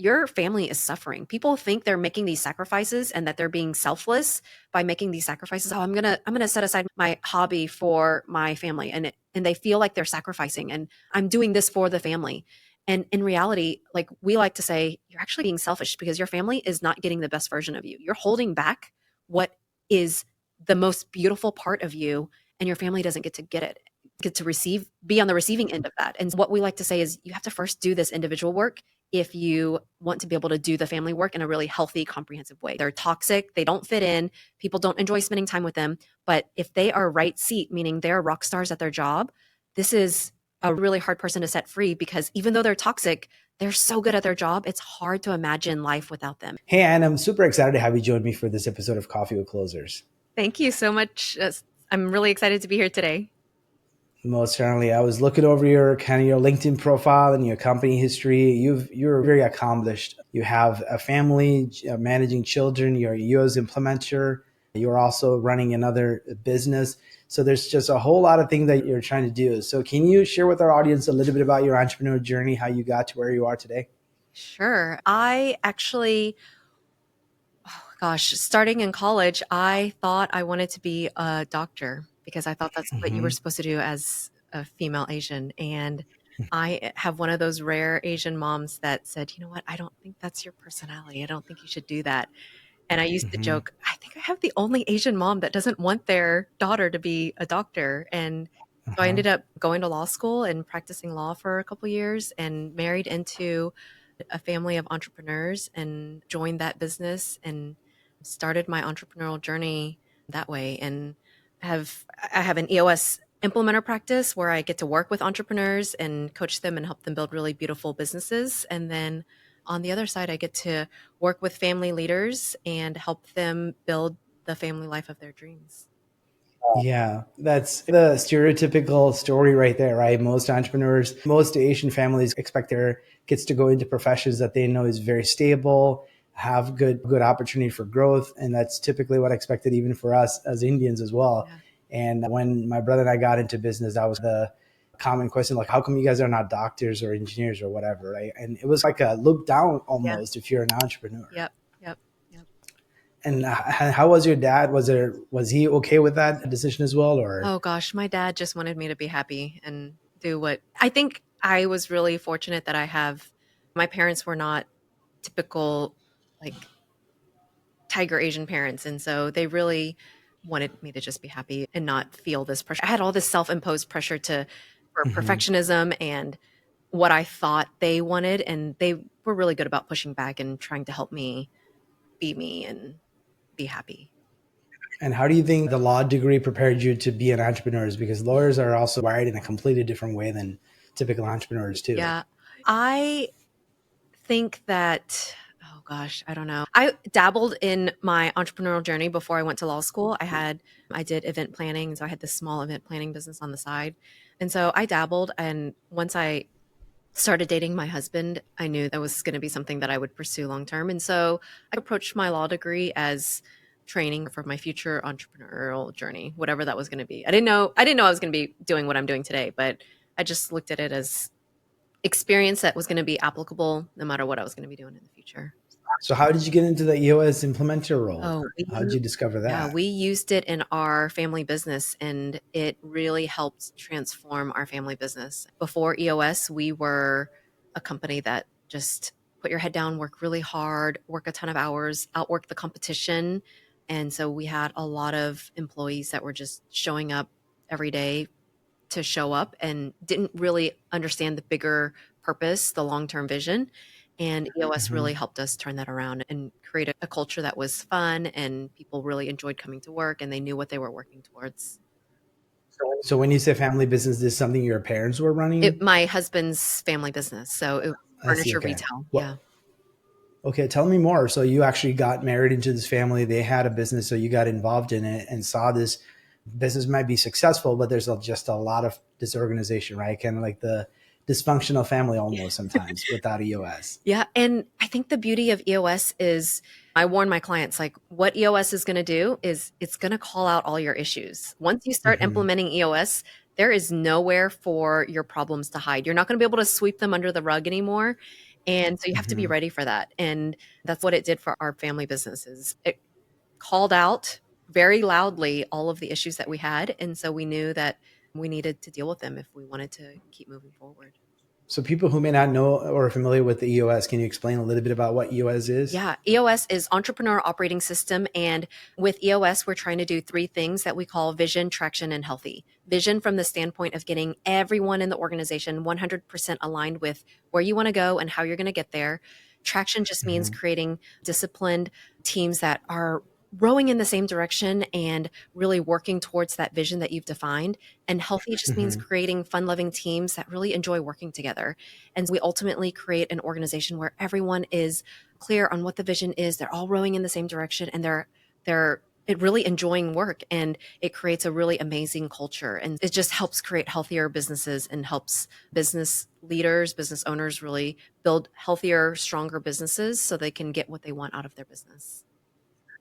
your family is suffering. People think they're making these sacrifices and that they're being selfless by making these sacrifices. Oh, I'm gonna set aside my hobby for my family, and they feel like they're sacrificing, and I'm doing this for the family. And in reality, like we like to say, you're actually being selfish because your family is not getting the best version of you. You're holding back what is the most beautiful part of you, and your family doesn't get to get it, get to receive, be on the receiving end of that. And what we like to say is you have to first do this individual work if you want to be able to do the family work in a really healthy, comprehensive way. They're toxic, they don't fit in, people don't enjoy spending time with them. But if they are right seat, meaning they're rock stars at their job, this is a really hard person to set free because even though they're toxic, they're so good at their job, it's hard to imagine life without them. Hey, Anne, I'm super excited to have you join me for this episode of Coffee with Closers. Thank you so much. I'm really excited to be here today. Most certainly. I was looking over your LinkedIn profile and your company history. You're very accomplished. You have a family, managing children. You're a US implementer. You're also running another business. So there's just a whole lot of things that you're trying to do. So can you share with our audience a little bit about your entrepreneurial journey, how you got to where you are today? Sure. I actually, starting in college, I thought I wanted to be a doctor because I thought that's what you were supposed to do as a female Asian. And I have one of those rare Asian moms that said, you know what, I don't think that's your personality. I don't think you should do that. And I used to joke, I think I have the only Asian mom that doesn't want their daughter to be a doctor. And so I ended up going to law school and practicing law for a couple years and married into a family of entrepreneurs and joined that business and started my entrepreneurial journey that way. And I have an EOS implementer practice where I get to work with entrepreneurs and coach them and help them build really beautiful businesses. And then on the other side, I get to work with family leaders and help them build the family life of their dreams. Yeah, that's the stereotypical story right there, right? Most entrepreneurs, most Asian families expect their kids to go into professions that they know is very stable, have good opportunity for growth. And that's typically what I expected even for us as Indians as well. Yeah. And when my brother and I got into business, that was the common question, like, how come you guys are not doctors or engineers or whatever, right? And it was like a look down almost if you're an entrepreneur. Yep. And how was your dad? Was he okay with that decision as well? Or oh gosh, my dad just wanted me to be happy and do what I think. I was really fortunate that my parents were not typical like tiger Asian parents, and so they really wanted me to just be happy and not feel this pressure. I had all this self-imposed pressure for perfectionism and what I thought they wanted, and they were really good about pushing back and trying to help me be me and be happy. And how do you think the law degree prepared you to be an entrepreneur? Because lawyers are also wired in a completely different way than typical entrepreneurs too. Yeah. I think that, oh gosh, I don't know. I dabbled in my entrepreneurial journey before I went to law school. I did event planning. So I had this small event planning business on the side. And so I dabbled. And once I started dating my husband, I knew that was going to be something that I would pursue long term. And so I approached my law degree as training for my future entrepreneurial journey, whatever that was going to be. I didn't know I was going to be doing what I'm doing today, but I just looked at it as experience that was going to be applicable no matter what I was going to be doing in the future. So how did you get into the EOS implementer role? How did you discover that? Yeah, we used it in our family business and it really helped transform our family business. Before EOS, we were a company that just put your head down, work really hard, work a ton of hours, outwork the competition. And so we had a lot of employees that were just showing up every day to show up and didn't really understand the bigger purpose, the long-term vision. And EOS really helped us turn that around and create a culture that was fun and people really enjoyed coming to work and they knew what they were working towards. So when you say family business, this is something your parents were running? My husband's family business. So it was furniture retail. Well, yeah. Okay, tell me more. So you actually got married into this family. They had a business, so you got involved in it and saw this business might be successful, but there's just a lot of disorganization, right? Kind of like the dysfunctional family almost sometimes without EOS. Yeah. And I think the beauty of EOS is I warn my clients, like what EOS is going to do is it's going to call out all your issues. Once you start implementing EOS, there is nowhere for your problems to hide. You're not going to be able to sweep them under the rug anymore. And so you have to be Hmm. ready for that. And that's what it did for our family businesses. It called out very loudly all of the issues that we had. And so we knew that we needed to deal with them if we wanted to keep moving forward. So people who may not know or are familiar with the EOS, can you explain a little bit about what EOS is? Yeah, EOS is Entrepreneurial Operating System. And with EOS, we're trying to do three things that we call vision, traction, and healthy. Vision from the standpoint of getting everyone in the organization 100% aligned with where you want to go and how you're going to get there. Traction just means Hmm. creating disciplined teams that are rowing in the same direction and really working towards that vision that you've defined. And healthy just means Hmm. creating fun loving teams that really enjoy working together. And we ultimately create an organization where everyone is clear on what the vision is. They're all rowing in the same direction, and they're it really enjoying work, and it creates a really amazing culture, and it just helps create healthier businesses and helps business leaders, business owners really build healthier, stronger businesses so they can get what they want out of their business.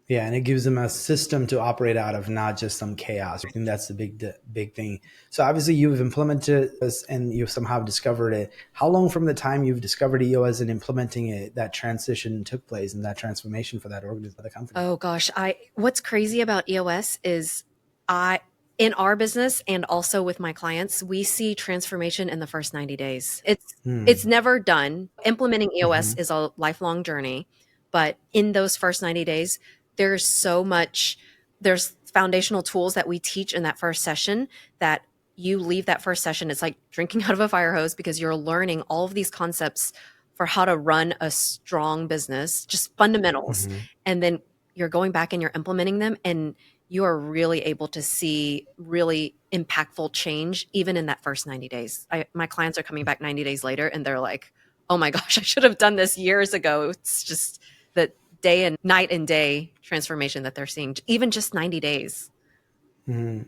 Yeah, and it gives them a system to operate out of, not just some chaos. I think that's the big thing. So obviously you've implemented this and you've somehow discovered it. How long from the time you've discovered EOS and implementing it that transition took place and that transformation for that organization, for the company? Oh gosh, I what's crazy about EOS is I in our business and also with my clients, we see transformation in the first 90 days. It's Hmm. never done. Implementing EOS Hmm. is a lifelong journey, but in those first 90 days, there's so much there's foundational tools that we teach in that first session that you leave that first session, it's like drinking out of a fire hose because you're learning all of these concepts for how to run a strong business, just fundamentals. Hmm. And then you're going back and you're implementing them, and you are really able to see really impactful change even in that first 90 days. My clients are coming back 90 days later and they're like, oh my gosh, I should have done this years ago. It's just the day and night and day transformation that they're seeing, even just 90 days.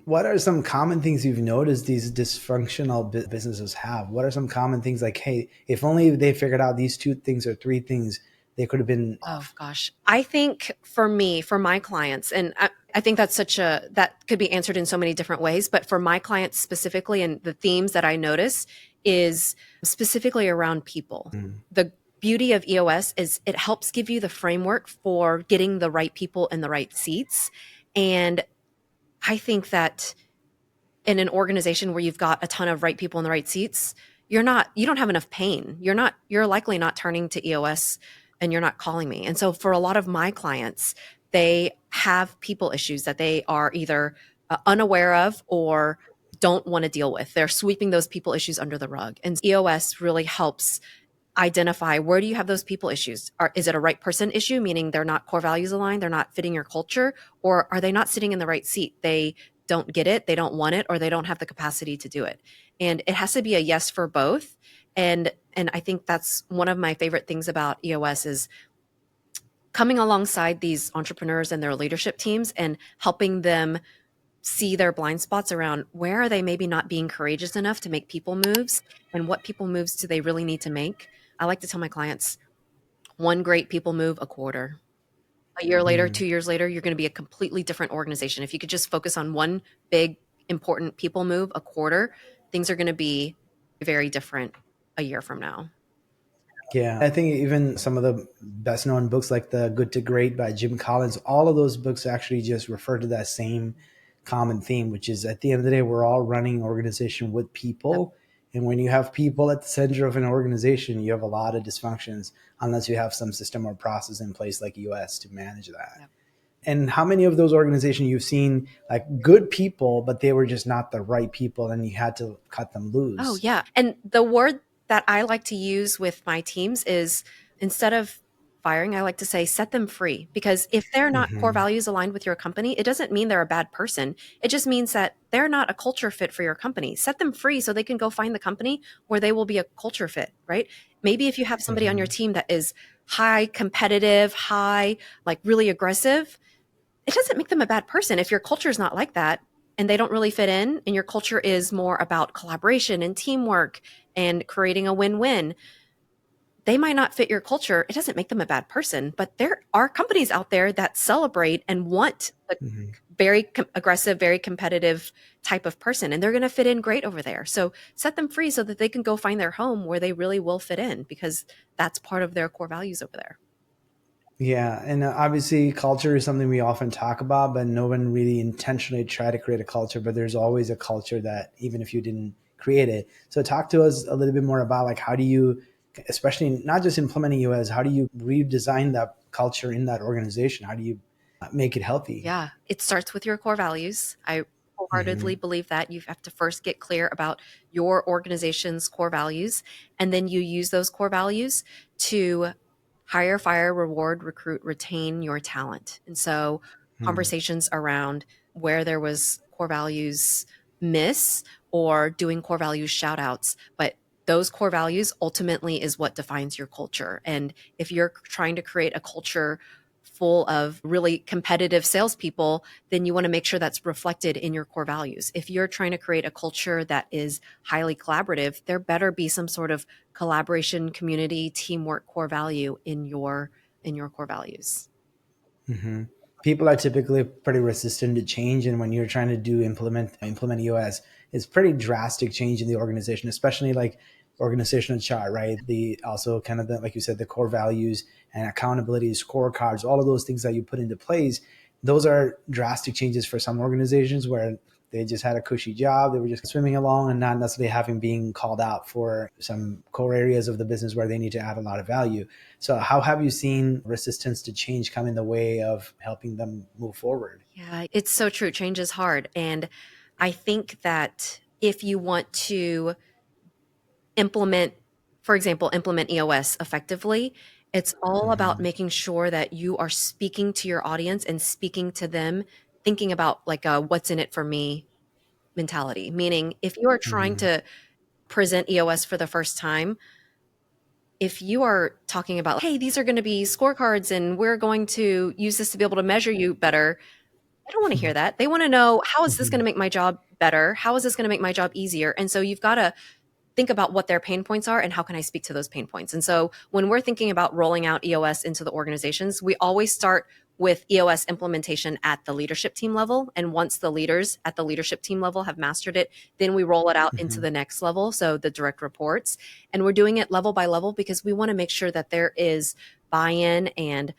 What are some common things you've noticed these dysfunctional businesses have? What are some common things like, hey, if only they figured out these two things or three things, they could have been Oh off? gosh. I think for me, for my clients, and I think that's that could be answered in so many different ways, but for my clients specifically, and the themes that I notice is specifically around people. Mm. The beauty of EOS is it helps give you the framework for getting the right people in the right seats. And I think that in an organization where you've got a ton of right people in the right seats, you don't have enough pain. You're likely not turning to EOS and you're not calling me. And so for a lot of my clients, they have people issues that they are either unaware of or don't want to deal with. They're sweeping those people issues under the rug. And EOS really helps identify, where do you have those people issues? Is it a right person issue, meaning they're not core values aligned, they're not fitting your culture, or are they not sitting in the right seat? They don't get it, they don't want it, or they don't have the capacity to do it. And it has to be a yes for both. And I think that's one of my favorite things about EOS is coming alongside these entrepreneurs and their leadership teams and helping them see their blind spots around where are they maybe not being courageous enough to make people moves, and what people moves do they really need to make. I like to tell my clients, one great people move a quarter. A year later, Mm. 2 years later, you're going to be a completely different organization. If you could just focus on one big, important people move a quarter, things are going to be very different a year from now. Yeah, I think even some of the best known books like The Good to Great by Jim Collins, all of those books actually just refer to that same common theme, which is at the end of the day, we're all running an organization with Yep. people. And when you have people at the center of an organization, you have a lot of dysfunctions unless you have some system or process in place like US to manage that. Yep. And how many of those organizations you've seen like good people, but they were just not the right people and you had to cut them Oh, loose? yeah. And the word that I like to use with my teams is, instead of firing, I like to say set them free. Because if they're not core Hmm. values aligned with your company, it doesn't mean they're a bad person. It just means that they're not a culture fit for your company. Set them free so they can go find the company where they will be a culture fit, right? Maybe if you have somebody on your Hmm. team that is high competitive, high, like really aggressive, it doesn't make them a bad person. If your culture is not like that and they don't really fit in, and your culture is more about collaboration and teamwork and creating a win-win, they might not fit your culture. It doesn't make them a bad person, but there are companies out there that celebrate and want the Hmm. very aggressive, very competitive type of person, and they're going to fit in great over there. So set them free so that they can go find their home where they really will fit in, because that's part of their core values over there. Yeah, and obviously, culture is something we often talk about, but no one really intentionally try to create a culture. But there's always a culture that, even if you didn't create it. So, talk to us a little bit more about like how do you, especially not just implementing US, how do you redesign that culture in that organization? How do you make it healthy? Yeah, it starts with your core values. I wholeheartedly Hmm. believe that you have to first get clear about your organization's core values, and then you use those core values to hire, fire, reward, recruit, retain your talent. And so conversations around where there was core values miss, or doing core values shout outs, but those core values ultimately is what defines your culture. And if you're trying to create a culture full of really competitive salespeople, then you want to make sure that's reflected in your core values. If you're trying to create a culture that is highly collaborative, there better be some sort of collaboration, community, teamwork core value in your core values. Hmm. People are typically pretty resistant to change, and when you're trying to do implement EOS, it's pretty drastic change in the organization, especially like organizational chart, right? The also kind of the, like you said, the core values and accountability scorecards, all of those things that you put into place. Those are drastic changes for some organizations where they just had a cushy job. They were just swimming along and not necessarily having being called out for some core areas of the business where they need to add a lot of value. So, how have you seen resistance to change come in the way of helping them move forward? Yeah, it's so true. Change is hard. And I think that if you want to implement, for example, implement EOS effectively, it's all about Hmm. making sure that you are speaking to your audience and speaking to them, thinking about like a what's in it for me mentality. Meaning, if you are trying Hmm. to present EOS for the first time, if you are talking about, hey, these are going to be scorecards and we're going to use this to be able to measure you better, they don't want to hear that. They want to know, how is this going Hmm. to make my job better? How is this going to make my job easier? And so you've got to think about what their pain points are and how can I speak to those pain points. And so when we're thinking about rolling out EOS into the organizations, we always start with EOS implementation at the leadership team level. And once the leaders at the leadership team level have mastered it, then we roll it out into Hmm. the next level, so the direct reports. And we're doing it level by level because we want to make sure that there is buy-in and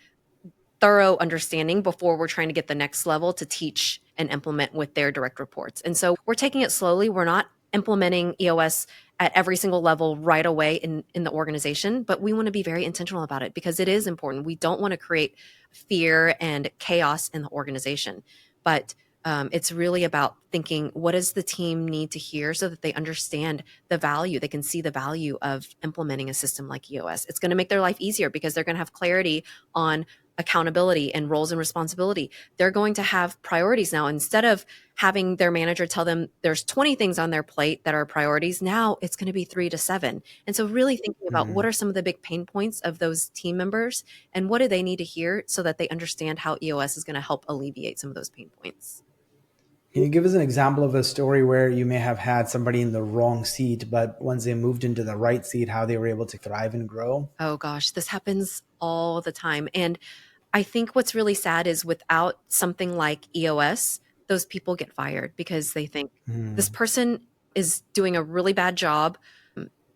thorough understanding before we're trying to get the next level to teach and implement with their direct reports. And so we're taking it slowly. We're not implementing EOS at every single level right away in the organization, but we want to be very intentional about it because it is important. We don't want to create fear and chaos in the organization, but it's really about thinking, what does the team need to hear so that they understand the value? They can see the value of implementing a system like EOS. It's going to make their life easier because they're going to have clarity on accountability and roles and responsibility. They're going to have priorities now. Instead of having their manager tell them there's 20 things on their plate that are priorities, now it's going to be 3 to 7. And so really thinking about what Hmm. are some of the big pain points of those team members and what do they need to hear so that they understand how EOS is going to help alleviate some of those pain points. Can you give us an example of a story where you may have had somebody in the wrong seat, but once they moved into the right seat, how they were able to thrive and grow? Oh gosh, this happens all the time. And I think what's really sad is without something like EOS, those people get fired because they think this Hmm. person is doing a really bad job.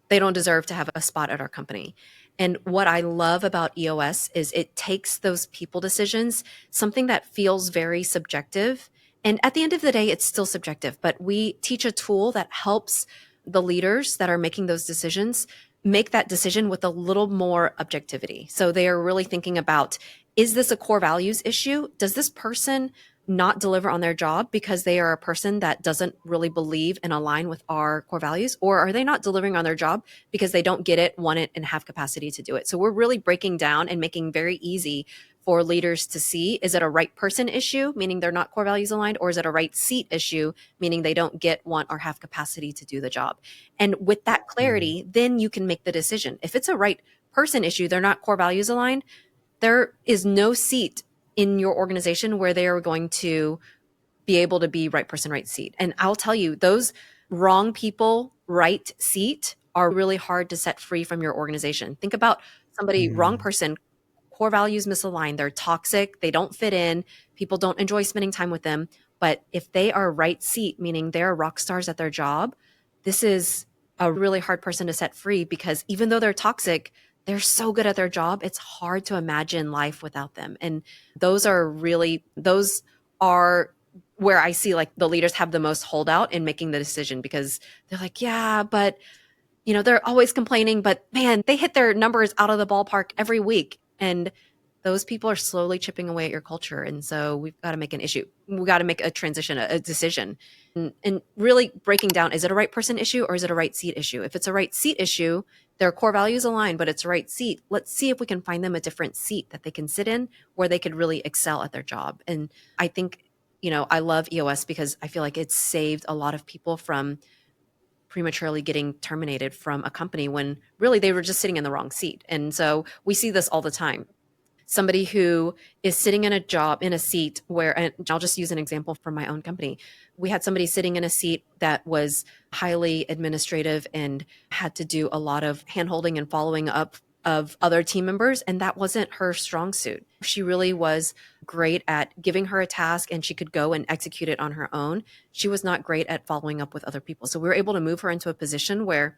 They don't deserve to have a spot at our company. And what I love about EOS is it takes those people decisions, something that feels very subjective. And at the end of the day, it's still subjective, but we teach a tool that helps the leaders that are making those decisions make that decision with a little more objectivity. So they are really thinking about, is this a core values issue? Does this person not deliver on their job because they are a person that doesn't really believe and align with our core values? Or are they not delivering on their job because they don't get it, want it, and have capacity to do it? So we're really breaking down and making very easy for leaders to see, is it a right person issue, meaning they're not core values aligned, or is it a right seat issue, meaning they don't get, want, or have capacity to do the job? And with that Hmm. clarity, then you can make the decision. If it's a right person issue, they're not core values aligned, there is no seat in your organization where they are going to be able to be right person, right seat. And I'll tell you, those wrong people, right seat are really hard to set free from your organization. Think about somebody, wrong Hmm. person, core values misaligned, they're toxic, they don't fit in, people don't enjoy spending time with them. But if they are right seat, meaning they're rock stars at their job, this is a really hard person to set free, because even though they're toxic, they're so good at their job, it's hard to imagine life without them. And those are where I see like the leaders have the most holdout in making the decision, because they're like, yeah, but they're always complaining, but man, they hit their numbers out of the ballpark every week. And those people are slowly chipping away at your culture. And so we've got to make an issue. We got to make a transition, a decision, and really breaking down, is it a right person issue or is it a right seat issue? If it's a right seat issue, their core values align, but it's a right seat. Let's see if we can find them a different seat that they can sit in where they could really excel at their job. And I think, I love EOS because I feel like it's saved a lot of people from prematurely getting terminated from a company when really they were just sitting in the wrong seat. And so we see this all the time. Somebody who is sitting in a seat where, and I'll just use an example from my own company. We had somebody sitting in a seat that was highly administrative and had to do a lot of handholding and following up of other team members, and that wasn't her strong suit. She really was great at giving her a task and she could go and execute it on her own. She was not great at following up with other people. So we were able to move her into a position where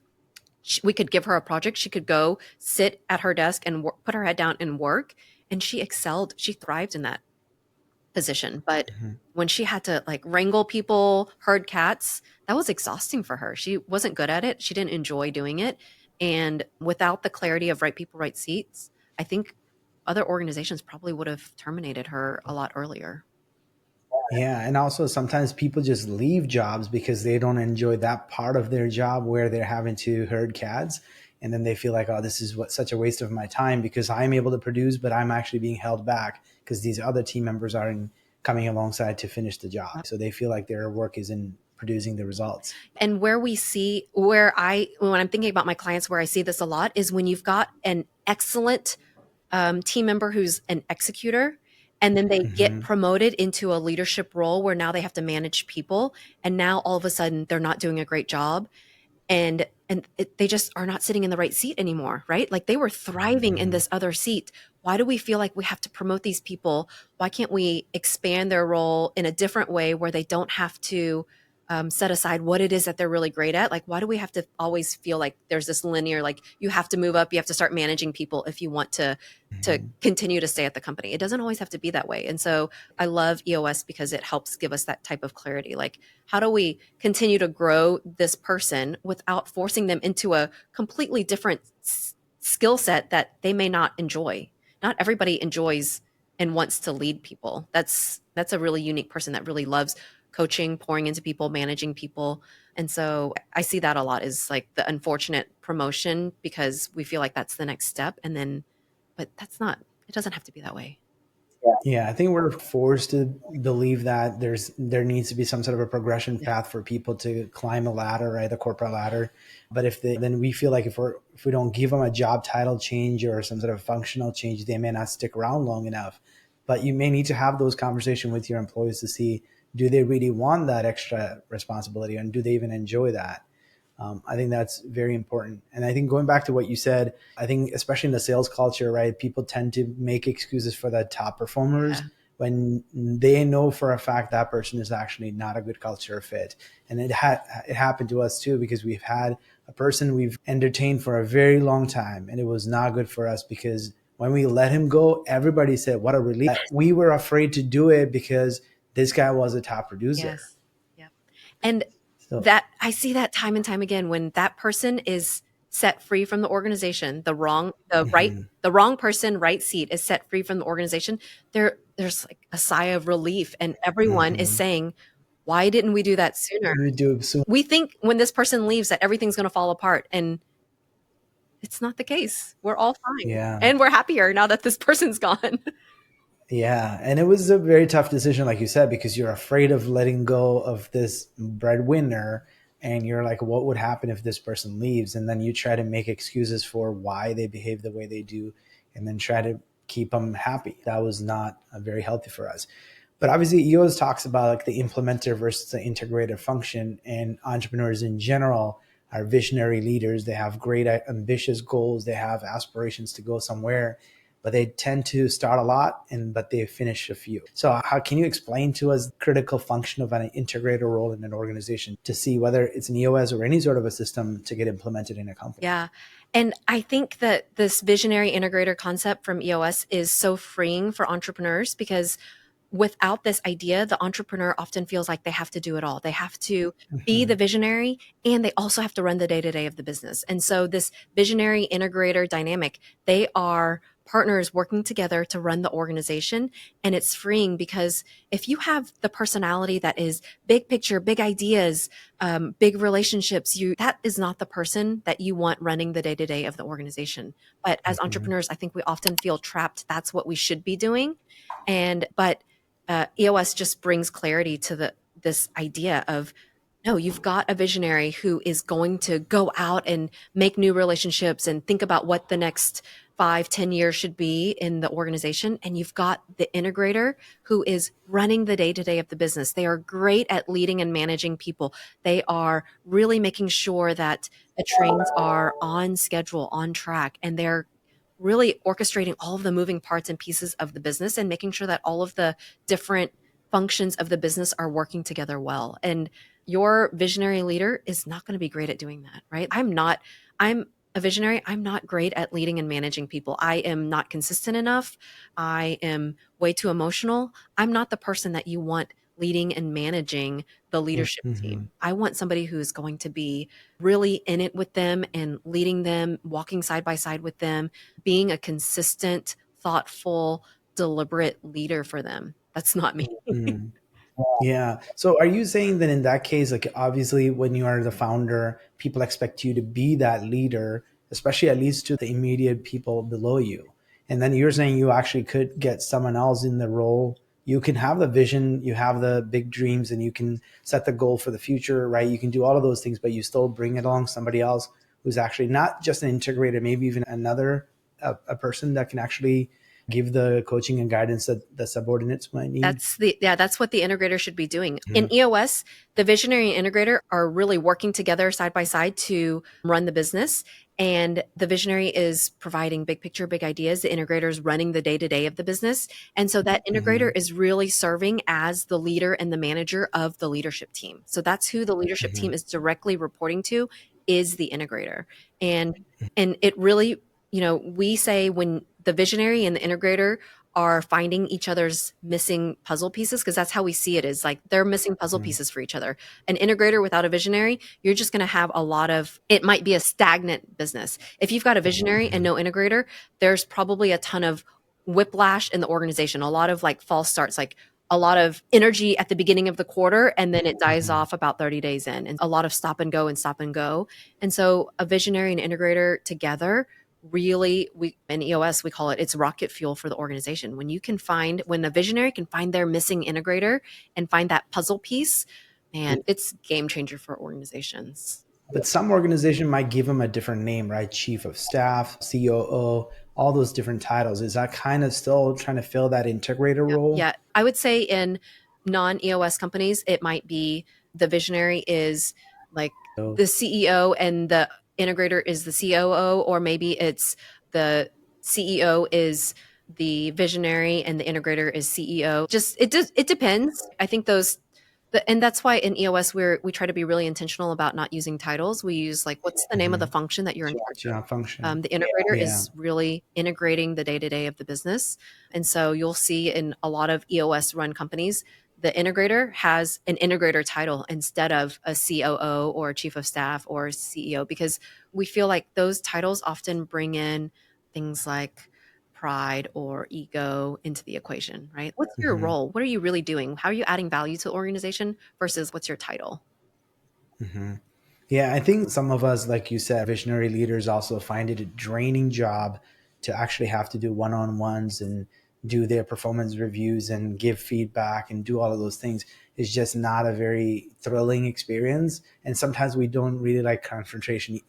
we could give her a project. She could go sit at her desk and put her head down and work. And she excelled. She thrived in that position. But when she had to like wrangle people, herd cats, that was exhausting for her. She wasn't good at it. She didn't enjoy doing it. And without the clarity of right people, right seats, I think other organizations probably would have terminated her a lot earlier. Yeah, and also sometimes people just leave jobs because they don't enjoy that part of their job where they're having to herd cats, and then they feel like, oh, this is such a waste of my time because I'm able to produce, but I'm actually being held back because these other team members aren't coming alongside to finish the job. So they feel like their work isn't producing the results. And when I'm thinking about my clients, where I see this a lot is when you've got an excellent team member who's an executor, and then they get promoted into a leadership role where now they have to manage people, and now all of a sudden they're not doing a great job, and they just are not sitting in the right seat anymore, right? Like they were thriving in this other seat. Why do we feel like we have to promote these people? Why can't we expand their role in a different way where they don't have to set aside what it is that they're really great at? Like, why do we have to always feel like there's this linear, like you have to move up, you have to start managing people if you want to continue to stay at the company? It doesn't always have to be that way. And so I love EOS because it helps give us that type of clarity. Like, how do we continue to grow this person without forcing them into a completely different skill set that they may not enjoy? Not everybody enjoys and wants to lead people. That's a really unique person that really loves coaching, pouring into people, managing people. And so I see that a lot, is like the unfortunate promotion because we feel like that's the next step. And then, but it doesn't have to be that way. Yeah, I think we're forced to believe that there needs to be some sort of a progression Yeah. path for people to climb a ladder, right, the corporate ladder. But then we feel like if we don't give them a job title change or some sort of functional change, they may not stick around long enough. But you may need to have those conversations with your employees to see, do they really want that extra responsibility and do they even enjoy that? I think that's very important. And I think going back to what you said, I think especially in the sales culture, right, people tend to make excuses for the top performers when they know for a fact that person is actually not a good culture fit. And it happened to us too, because we've had a person we've entertained for a very long time and it was not good for us because when we let him go, everybody said, what a relief. We were afraid to do it because this guy was a top producer. Yes. Yep. And So, that I see that time and time again, when that person is set free from the organization, the wrong person, right seat is set free from the organization, there's like a sigh of relief, and everyone is saying, why didn't we do that sooner? we do soon. We think when this person leaves that everything's going to fall apart, and it's not the case. We're all fine. Yeah. And we're happier now that this person's gone. Yeah. And it was a very tough decision, like you said, because you're afraid of letting go of this breadwinner. And you're like, what would happen if this person leaves? And then you try to make excuses for why they behave the way they do and then try to keep them happy. That was not very healthy for us. But obviously, EOS talks about like the implementer versus the integrator function, and entrepreneurs in general are visionary leaders. They have great, ambitious goals. They have aspirations to go somewhere. but they tend to start a lot but they finish a few. So how can you explain to us the critical function of an integrator role in an organization to see whether it's an EOS or any sort of a system to get implemented in a company? Yeah. And I think that this visionary integrator concept from EOS is so freeing for entrepreneurs because without this idea, the entrepreneur often feels like they have to do it all. They have to be the Mm-hmm. visionary and they also have to run the day to day of the business. And so, this visionary integrator dynamic, they are partners working together to run the organization. And it's freeing because if you have the personality that is big picture, big ideas, big relationships, that is not the person that you want running the day to day of the organization. But as Mm-hmm. entrepreneurs, I think we often feel trapped. That's what we should be doing. But EOS just brings clarity to this idea of no, you've got a visionary who is going to go out and make new relationships and think about what the next 5, 10 years should be in the organization. And you've got the integrator who is running the day to day of the business. They are great at leading and managing people. They are really making sure that the trains are on schedule, on track, and they're really orchestrating all of the moving parts and pieces of the business and making sure that all of the different functions of the business are working together well. And your visionary leader is not going to be great at doing that, right? I'm a visionary. I'm not great at leading and managing people. I am not consistent enough. I am way too emotional. I'm not the person that you want leading and managing the leadership Mm-hmm. team. I want somebody who's going to be really in it with them and leading them, walking side by side with them, being a consistent, thoughtful, deliberate leader for them. That's not me. Mm-hmm. Yeah. So are you saying that in that case, like obviously when you are the founder, people expect you to be that leader, especially at least to the immediate people below you. And then you're saying you actually could get someone else in the role. You can have the vision, you have the big dreams, and you can set the goal for the future, right? You can do all of those things, but you still bring it along somebody else who's actually not just an integrator, maybe even another a person that can actually give the coaching and guidance that the subordinates might need. That's what the integrator should be doing. In EOS, the visionary and integrator are really working together side by side to run the business. And the visionary is providing big picture, big ideas. The integrator is running the day to day of the business. And so that integrator Mm-hmm. is really serving as the leader and the manager of the leadership team. So that's who the leadership Mm-hmm. team is directly reporting to is the integrator. And and it really, we say when the visionary and the integrator are finding each other's missing puzzle pieces because that's how we see it is like they're missing puzzle Mm-hmm. pieces for each other. An integrator without a visionary, you're just going to have it might be a stagnant business. If you've got a visionary and Mm-hmm. no integrator, there's probably a ton of whiplash in the organization, a lot of like false starts, like a lot of energy at the beginning of the quarter and then it dies Mm-hmm. off about 30 days in, and a lot of stop and go and stop and go. And so a visionary and integrator together really, we in EOS we call it's rocket fuel for the organization. When a visionary can find their missing integrator and find that puzzle piece, man, it's game changer for organizations. But some organization might give them a different name, right? Chief of staff, COO, all those different titles. Is that kind of still trying to fill that integrator Yeah, role? yeah. I would say in non-EOS companies, it might be the visionary is like So, the CEO and the integrator is the COO, or maybe it's the CEO is the visionary and the integrator is CEO. It depends. I think and that's why in EOS we try to be really intentional about not using titles. We use like what's the name of the mm-hmm. function that you're in charge of. Job function. The integrator Yeah. is really integrating the day to day of the business. And so you'll see in a lot of EOS run companies, the integrator has an integrator title instead of a COO or a chief of staff or a CEO, because we feel like those titles often bring in things like pride or ego into the equation, right? What's your Mm-hmm. role? What are you really doing? How are you adding value to the organization versus what's your title? Mm-hmm. Yeah, I think some of us, like you said, visionary leaders also find it a draining job to actually have to do one on ones and do their performance reviews and give feedback and do all of those things. It's just not a very thrilling experience. And sometimes we don't really like confrontation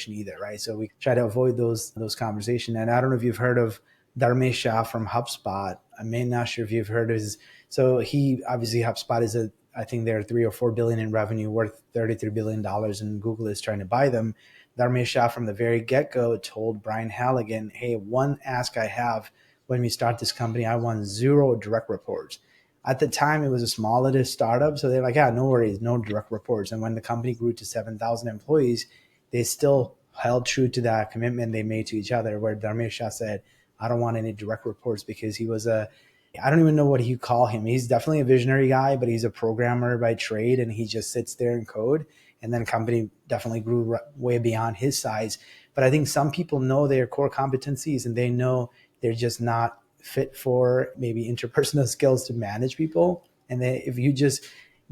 either, right? So we try to avoid those conversations. And I don't know if you've heard of Dharmesh Shah from HubSpot. I may not sure if you've heard of his. So he obviously HubSpot is I think they're 3 or 4 billion in revenue, worth $33 billion, and Google is trying to buy them. Dharmesh Shah from the very get-go told Brian Halligan, hey, one ask I have when we start this company, I want zero direct reports. At the time, it was a smallest startup, so they're like, yeah, no worries, no direct reports. And when the company grew to 7,000 employees, they still held true to that commitment they made to each other, where Dharmesh Shah said, I don't want any direct reports, because he was I don't even know what you call him. He's definitely a visionary guy, but he's a programmer by trade, and he just sits there and code. And then company definitely grew way beyond his size. But I think some people know their core competencies, and they know they're just not fit for maybe interpersonal skills to manage people. And if you just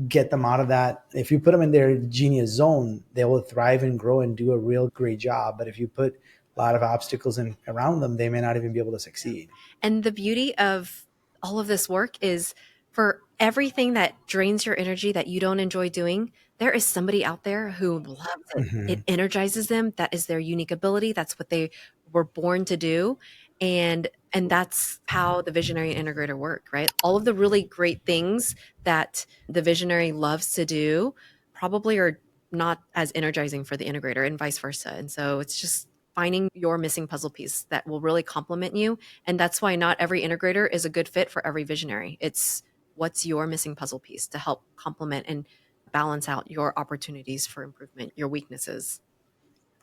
get them out of that, if you put them in their genius zone, they will thrive and grow and do a real great job. But if you put a lot of obstacles around them, they may not even be able to succeed. And the beauty of all of this work is, for everything that drains your energy that you don't enjoy doing, there is somebody out there who loves it. It Mm-hmm. energizes them. That is their unique ability. That's what they were born to do. And that's how the visionary integrator work, right? All of the really great things that the visionary loves to do probably are not as energizing for the integrator, and vice versa. And so it's just finding your missing puzzle piece that will really complement you. And that's why not every integrator is a good fit for every visionary. It's what's your missing puzzle piece to help complement and balance out your opportunities for improvement, your weaknesses.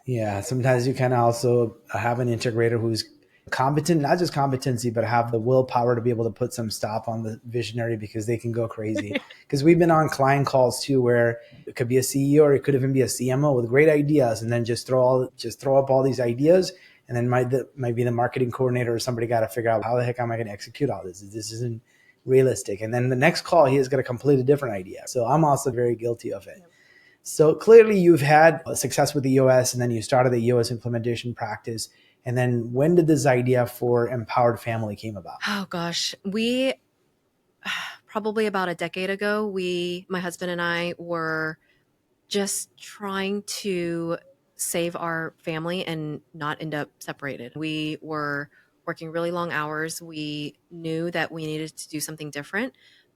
Yeah, sometimes you kind of also have an integrator who's competent, not just competency, but have the willpower to be able to put some stop on the visionary, because they can go crazy. Because we've been on client calls too, where it could be a CEO or it could even be a CMO with great ideas, and then just throw up all these ideas, and then might be the marketing coordinator or somebody got to figure out, how the heck am I going to execute all this? This isn't realistic. And then the next call, he has got a completely different idea. So I'm also very guilty of it. Yep. So clearly you've had success with the EOS, and then you started the EOS implementation practice. And then when did this idea for Empowered Family came about? Oh gosh, we probably about a decade ago, my husband and I were just trying to save our family and not end up separated. We were working really long hours. We knew that we needed to do something different,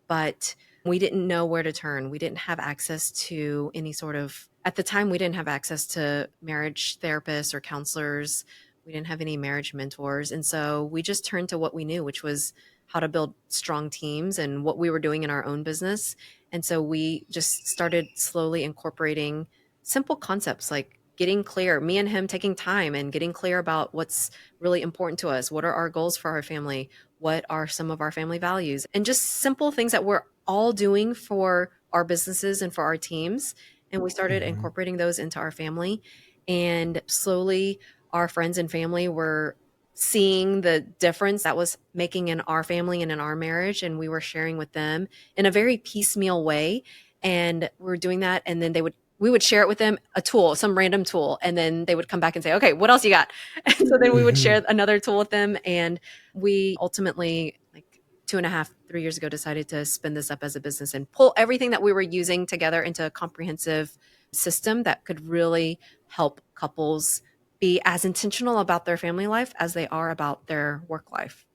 but we didn't know where to turn. We didn't have access to any sort of, at the time, we didn't have access to marriage therapists or counselors. We didn't have any marriage mentors. And so we just turned to what we knew, which was how to build strong teams and what we were doing in our own business. And so we just started slowly incorporating simple concepts like getting clear, me and him taking time and getting clear about what's really important to us. What are our goals for our family? What are some of our family values? And just simple things that we're all doing for our businesses and for our teams. And we started Mm-hmm. incorporating those into our family. And slowly, our friends and family were seeing the difference that was making in our family and in our marriage, and we were sharing with them in a very piecemeal way. And we were doing that, and then we would share it with them, a tool, some random tool, and then they would come back and say, okay, what else you got? And so then we would Mm-hmm. share another tool with them. And we ultimately, like 2.5, 3 years ago, decided to spin this up as a business and pull everything that we were using together into a comprehensive system that could really help couples be as intentional about their family life as they are about their work life.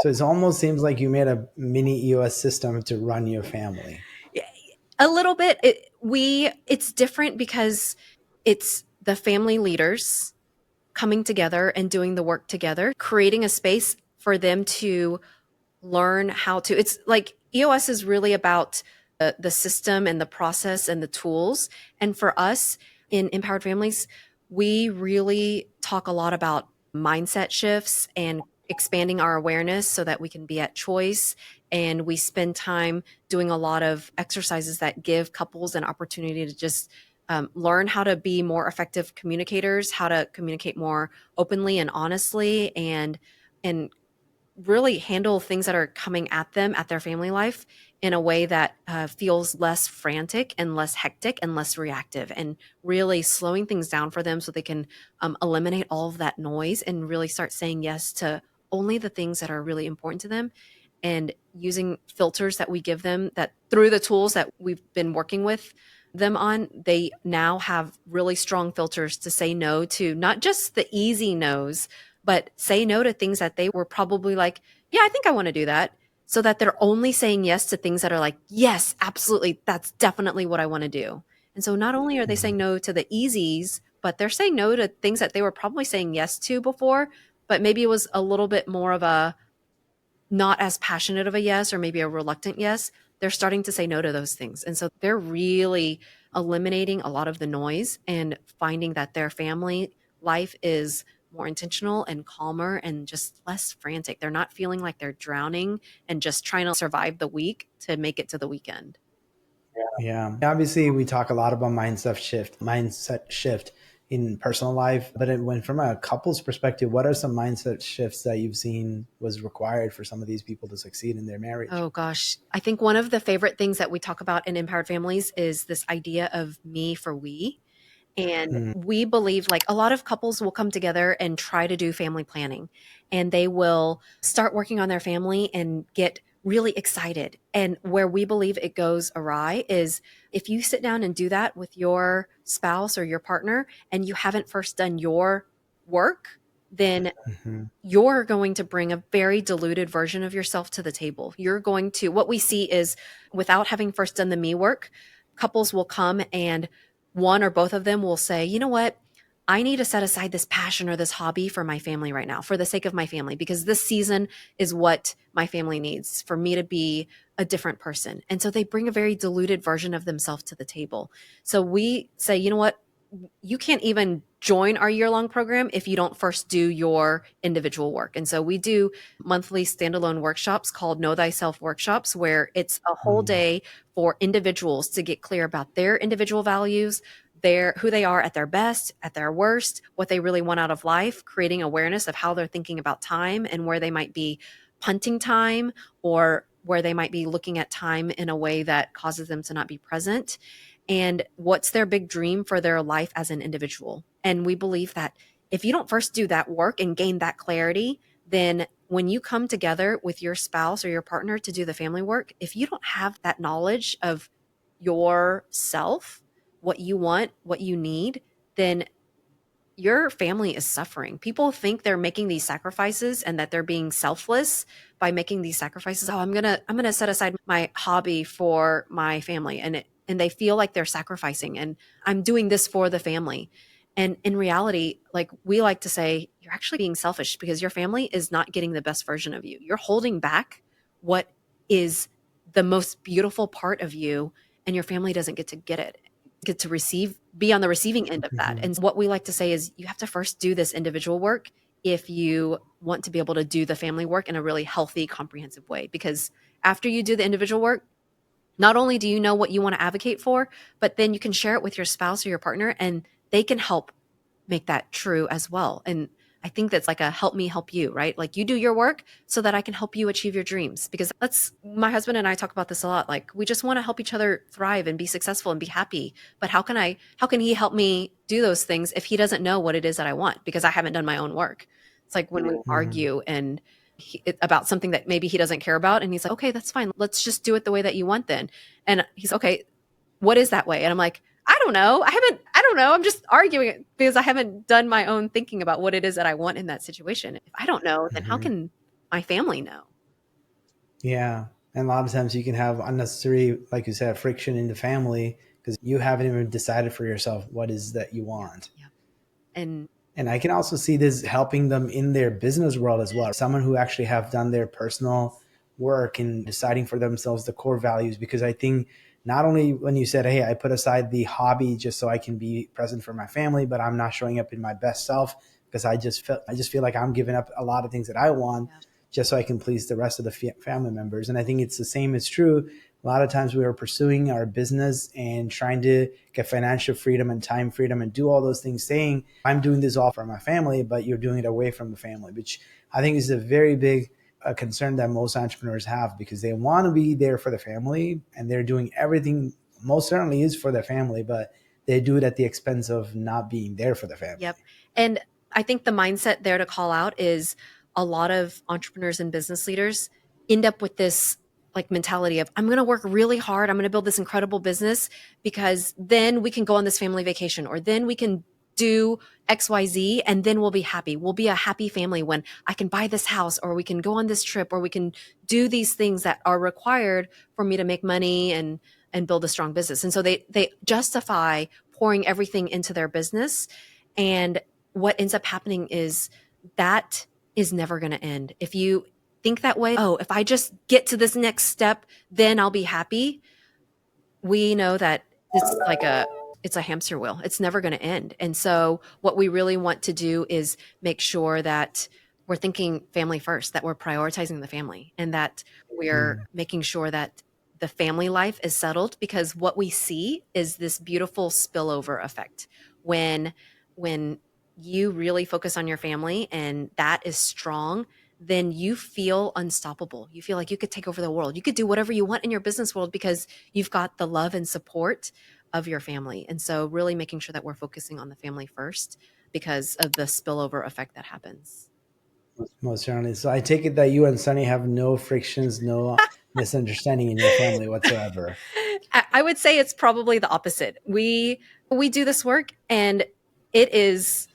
So it almost seems like you made a mini EOS system to run your family. A little bit. It's different because it's the family leaders coming together and doing the work together, creating a space for them to learn how to. It's like EOS is really about the system and the process and the tools. And for us in Empowered Families, we really talk a lot about mindset shifts and expanding our awareness so that we can be at choice. And we spend time doing a lot of exercises that give couples an opportunity to just learn how to be more effective communicators, how to communicate more openly and honestly, and really handle things that are coming at them at their family life in a way that feels less frantic and less hectic and less reactive, and really slowing things down for them so they can eliminate all of that noise and really start saying yes to only the things that are really important to them, and using filters that we give them, that through the tools that we've been working with them on, they now have really strong filters to say no to, not just the easy no's, but say no to things that they were probably like, yeah, I think I want to do that. So that they're only saying yes to things that are like, yes, absolutely. That's definitely what I want to do. And so not only are they saying no to the easies but they're saying no to things that they were probably saying yes to before, but maybe it was a little bit more of a not as passionate of a yes, or maybe a reluctant yes. They're starting to say no to those things. And so they're really eliminating a lot of the noise and finding that their family life is more intentional and calmer and just less frantic. They're not feeling like they're drowning and just trying to survive the week to make it to the weekend. Yeah. Obviously, we talk a lot about mindset shift in personal life, but when from a couple's perspective, what are some mindset shifts that you've seen was required for some of these people to succeed in their marriage? Oh gosh. I think one of the favorite things that we talk about in Empowered Families is this idea of me for we. And Mm, we believe like a lot of couples will come together and try to do family planning, and they will start working on their family and get really excited. And where we believe it goes awry is if you sit down and do that with your spouse or your partner and you haven't first done your work, then mhm, you're going to bring a very diluted version of yourself to the table. You're going to, what we see is without having first done the me work, couples will come and one or both of them will say, you know what? I need to set aside this passion or this hobby for my family right now, for the sake of my family, because this season is what my family needs for me to be a different person. And so they bring a very diluted version of themselves to the table. So we say, you know what? You can't even join our year-long program if you don't first do your individual work. And so we do monthly standalone workshops called Know Thyself workshops, where it's a whole mm, day for individuals to get clear about their individual values, their who they are at their best, at their worst, what they really want out of life, creating awareness of how they're thinking about time and where they might be punting time, or where they might be looking at time in a way that causes them to not be present, and what's their big dream for their life as an individual. And we believe that if you don't first do that work and gain that clarity, then when you come together with your spouse or your partner to do the family work, if you don't have that knowledge of yourself, what you want, what you need, then your family is suffering. People think they're making these sacrifices and that they're being selfless by making these sacrifices. Oh, I'm going to set aside my hobby for my family, and they feel like they're sacrificing, and I'm doing this for the family. And in reality, like we like to say, you're actually being selfish because your family is not getting the best version of you. You're holding back what is the most beautiful part of you, and your family doesn't get to receive, be on the receiving end of that. mhm, And what we like to say is you have to first do this individual work if you want to be able to do the family work in a really healthy, comprehensive way. Because after you do the individual work, not only do you know what you want to advocate for, but then you can share it with your spouse or your partner, and they can help make that true as well. And I think that's like a help me help you, right? Like you do your work so that I can help you achieve your dreams. Because that's my husband and I talk about this a lot. Like we just want to help each other thrive and be successful and be happy. But how can he help me do those things if he doesn't know what it is that I want because I haven't done my own work? It's like when we mhm, argue and about something that maybe he doesn't care about, and he's like, okay, that's fine. Let's just do it the way that you want then. And he's okay, what is that way? And I'm like, I don't know. I don't know. I'm just arguing it because I haven't done my own thinking about what it is that I want in that situation. If I don't know, then how mhm. can my family know? Yeah. And a lot of times you can have unnecessary, like you said, friction in the family because you haven't even decided for yourself what is that you Yep. want. Yep. And And I can also see this helping them in their business world as well. Someone who actually have done their personal work in deciding for themselves the core values. Because I think not only when you said, hey, I put aside the hobby just so I can be present for my family, but I'm not showing up in my best self because I just feel like I'm giving up a lot of things that I want yep. just so I can please the rest of the family members. And I think it's the same is true. A lot of times we are pursuing our business and trying to get financial freedom and time freedom and do all those things saying, I'm doing this all for my family, but you're doing it away from the family, which I think is a very big concern that most entrepreneurs have because they want to be there for the family and they're doing everything most certainly is for their family, but they do it at the expense of not being there for the family. Yep. And I think the mindset there to call out is a lot of entrepreneurs and business leaders end up with this like mentality of I'm going to work really hard, I'm going to build this incredible business because then we can go on this family vacation, or then we can do XYZ, and then we'll be happy. We'll be a happy family when I can buy this house, or we can go on this trip, or we can do these things that are required for me to make money and and build a strong business. And so they justify pouring everything into their business. And what ends up happening is that is never going to end. If you think that way, oh, if I just get to this next step, then I'll be happy. We know that it's a hamster wheel. It's never going to end. And so what we really want to do is make sure that we're thinking family first, that we're prioritizing the family, and that we're Mm. making sure that the family life is settled, because what we see is this beautiful spillover effect. When you really focus on your family and that is strong, then you feel unstoppable. You feel like you could take over the world. You could do whatever you want in your business world because you've got the love and support of your family. And so really making sure that we're focusing on the family first because of the spillover effect that happens. Most certainly. So I take it that you and Sunny have no frictions, no misunderstanding in your family whatsoever. I would say it's probably the opposite. We do this work, and it is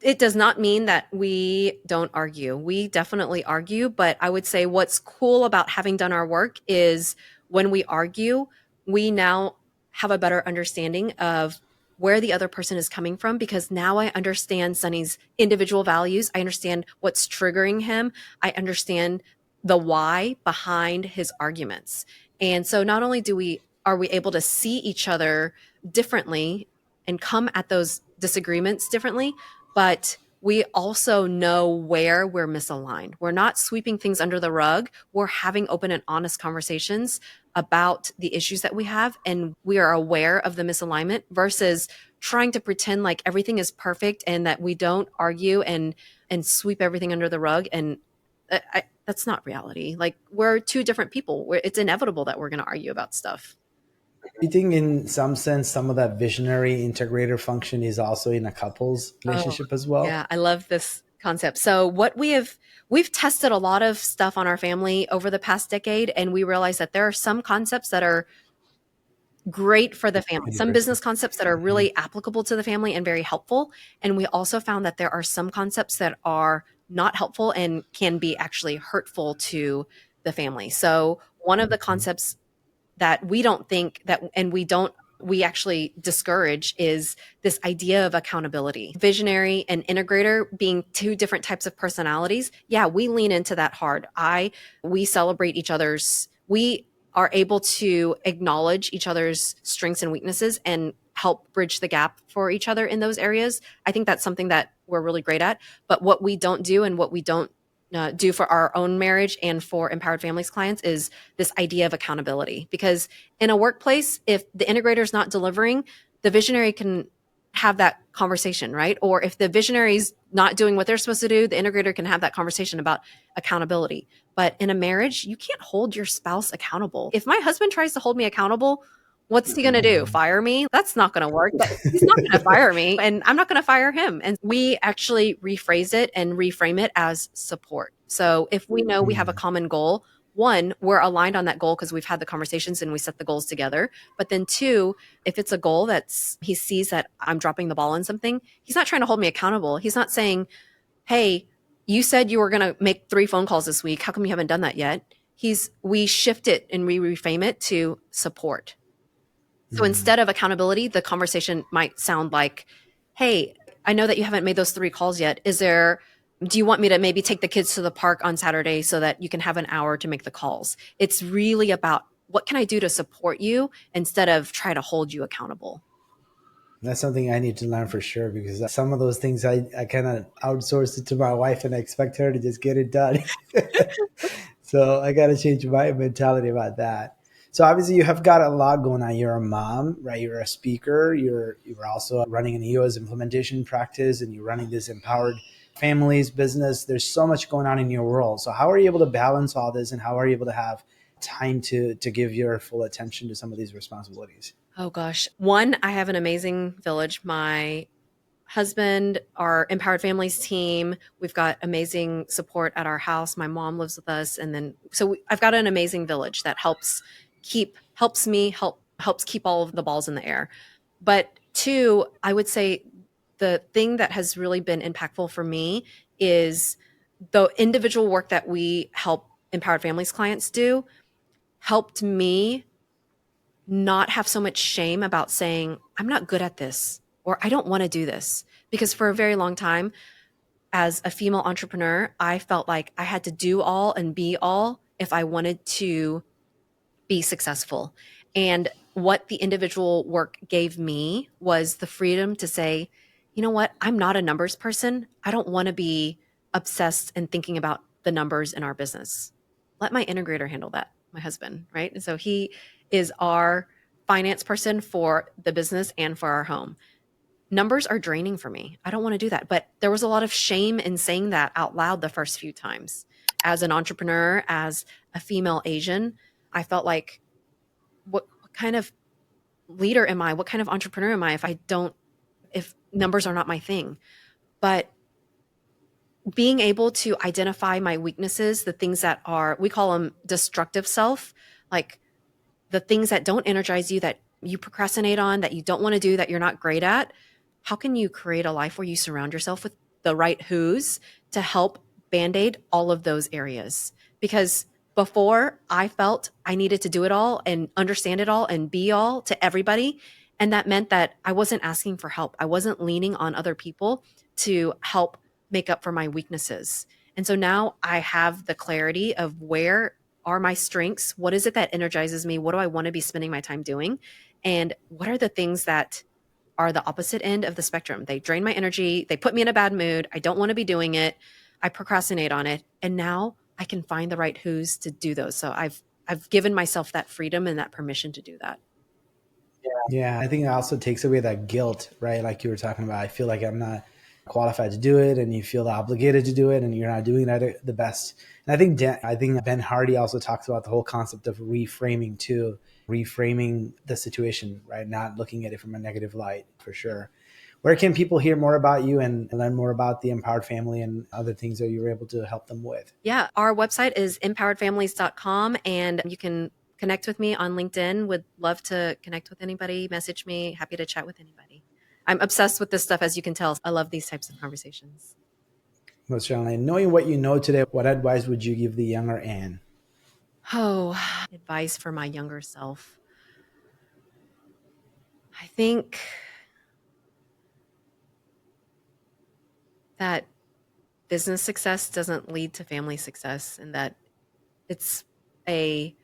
it does not mean that we don't argue. We definitely argue, but I would say what's cool about having done our work is when we argue, we now have a better understanding of where the other person is coming from, because now I understand Sunny's individual values. I understand what's triggering him. I understand the why behind his arguments. And so not only do we are we able to see each other differently and come at those disagreements differently, but we also know where we're misaligned. We're not sweeping things under the rug. We're having open and honest conversations about the issues that we have, and we are aware of the misalignment versus trying to pretend like everything is perfect and that we don't argue and sweep everything under the rug. And that's not reality. Like, we're two different people. It's inevitable that we're going to argue about stuff. Do you think, in some sense, some of that visionary integrator function is also in a couple's Oh, relationship as well? yeah, I love this concept. So we've tested a lot of stuff on our family over the past decade, and we realized that there are some concepts that are great for the family, some Universal. business concepts that are Mhm. really applicable to the family and very helpful. And we also found that there are some concepts that are not helpful and can be actually hurtful to the family. So one of the Mhm. concepts that we don't think that, and we actually discourage, is this idea of accountability. Visionary and integrator being two different types of personalities. Yeah, we lean into that hard. We celebrate each other's, we are able to acknowledge each other's strengths and weaknesses and help bridge the gap for each other in those areas. I think that's something that we're really great at. But what we don't do, and what we don't do for our own marriage and for Empowered Families clients, is this idea of accountability. Because in a workplace, if the integrator is not delivering, the visionary can have that conversation, right? Or if the visionary is not doing what they're supposed to do, the integrator can have that conversation about accountability. But in a marriage, you can't hold your spouse accountable. If my husband tries to hold me accountable, what's he going to do? Mhm. Fire me? That's not going to work. But he's not going to fire me, and I'm not going to fire him. And we actually rephrase it and reframe it as support. So if we know we have a Mm. common goal, one, we're aligned on that goal because we've had the conversations and we set the goals together. But then two, if it's a goal that's he sees that I'm dropping the ball on something, he's not trying to hold me accountable. He's not saying, hey, you said you were going to make 3 phone calls this week. How come you haven't done that yet? We shift it and we reframe it to support. So Mm. instead of accountability, the conversation might sound like, hey, I know that you haven't made those 3 calls yet. Do you want me to maybe take the kids to the park on Saturday so that you can have an hour to make the calls? It's really about, what can I do to support you instead of try to hold you accountable? That's something I need to learn for sure, because some of those things I kind of outsource it to my wife and I expect her to just get it done. So I got to change my mentality about that. So obviously you have got a lot going on. You're a mom, right? You're a speaker. You're also running an EOS implementation practice, and you're running this empowered families business. There's so much going on in your world. So how are you able to balance all this, and how are you able to have time to give your full attention to some of these responsibilities? Oh gosh. One, I have an amazing village. My husband, our Empowered Families team, we've got amazing support at our house. My mom lives with us, and then I've got an amazing village that helps keep all of the balls in the air. But two, I would say the thing that has really been impactful for me is the individual work that we help Empowered Families clients do helped me not have so much shame about saying, I'm not good at this, or I don't want to do this. Because for a very long time, as a female entrepreneur, I felt like I had to do all and be all if I wanted to be successful. And what the individual work gave me was the freedom to say, you know what, I'm not a numbers person. I don't want to be obsessed and thinking about the numbers in our business. Let my integrator handle that, my husband, right? And so he is our finance person for the business and for our home. Numbers are draining for me. I don't want to do that. But there was a lot of shame in saying that out loud the first few times. As an entrepreneur, as a female Asian, I felt like, what kind of leader am I? What kind of entrepreneur am I if numbers are not my thing? But being able to identify my weaknesses, the things that are, we call them destructive self, like the things that don't energize you, that you procrastinate on, that you don't want to do, that you're not great at. How can you create a life where you surround yourself with the right who's to help Band-Aid all of those areas? Because before, I felt I needed to do it all and understand it all and be all to everybody. And that meant that I wasn't asking for help. I wasn't leaning on other people to help make up for my weaknesses. And so now I have the clarity of where are my strengths? What is it that energizes me? What do I want to be spending my time doing? And what are the things that are the opposite end of the spectrum? They drain my energy. They put me in a bad mood. I don't want to be doing it. I procrastinate on it. And now I can find the right who's to do those. So I've given myself that freedom and that permission to do that. Yeah, I think it also takes away that guilt, right? Like you were talking about, I feel like I'm not qualified to do it, and you feel obligated to do it, and you're not doing that the best. And I think Ben Hardy also talks about the whole concept of reframing too, reframing the situation, right? Not looking at it from a negative light, for sure. Where can people hear more about you and learn more about the Empowered Family and other things that you were able to help them with? Yeah, our website is empoweredfamilies.com, and you can connect with me on LinkedIn. Would love to connect with anybody, message me, happy to chat with anybody. I'm obsessed with this stuff, as you can tell. I love these types of conversations. Most certainly. Knowing what you know today, what advice would you give the younger Anne? Oh, advice for my younger self. I think that business success doesn't lead to family success, and that it's a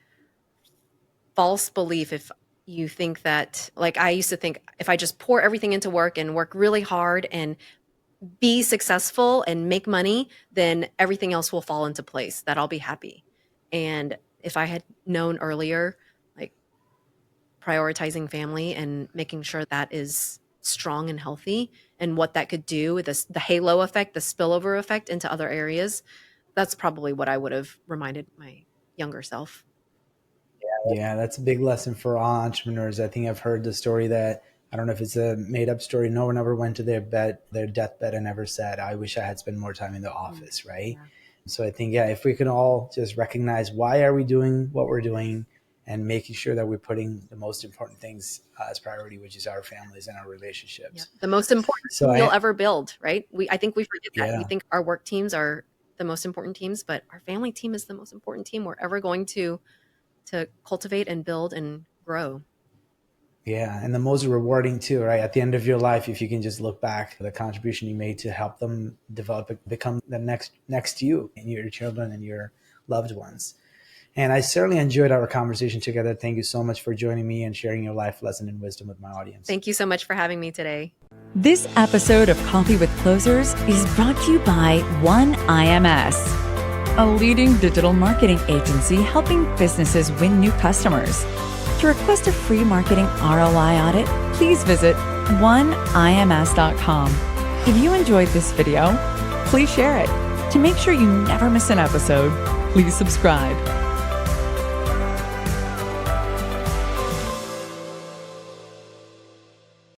false belief if you think that, like I used to think, if I just pour everything into work and work really hard and be successful and make money, then everything else will fall into place, that I'll be happy. And if I had known earlier, like prioritizing family and making sure that is strong and healthy, and what that could do with this, the halo effect, the spillover effect into other areas, that's probably what I would have reminded my younger self. Yeah, that's a big lesson for all entrepreneurs. I think I've heard the story that, I don't know if it's a made up story, no one ever went to their deathbed and ever said, I wish I had spent more time in the office, right? Yeah. So I think, if we can all just recognize why are we doing what we're doing, and making sure that we're putting the most important things as priority, which is our families and our relationships. Yeah. The most important team you'll ever build, right? I think we forget that. We think our work teams are the most important teams, but our family team is the most important team we're ever going to cultivate and build and grow. Yeah, and the most rewarding too, right? At the end of your life, if you can just look back the contribution you made to help them develop, become the next you and your children and your loved ones. And I certainly enjoyed our conversation together. Thank you so much for joining me and sharing your life lesson and wisdom with my audience. Thank you so much for having me today. This episode of Coffee with Closers is brought to you by One IMS, a leading digital marketing agency helping businesses win new customers. To request a free marketing ROI audit, please visit oneims.com. If you enjoyed this video, please share it. To make sure you never miss an episode, please subscribe.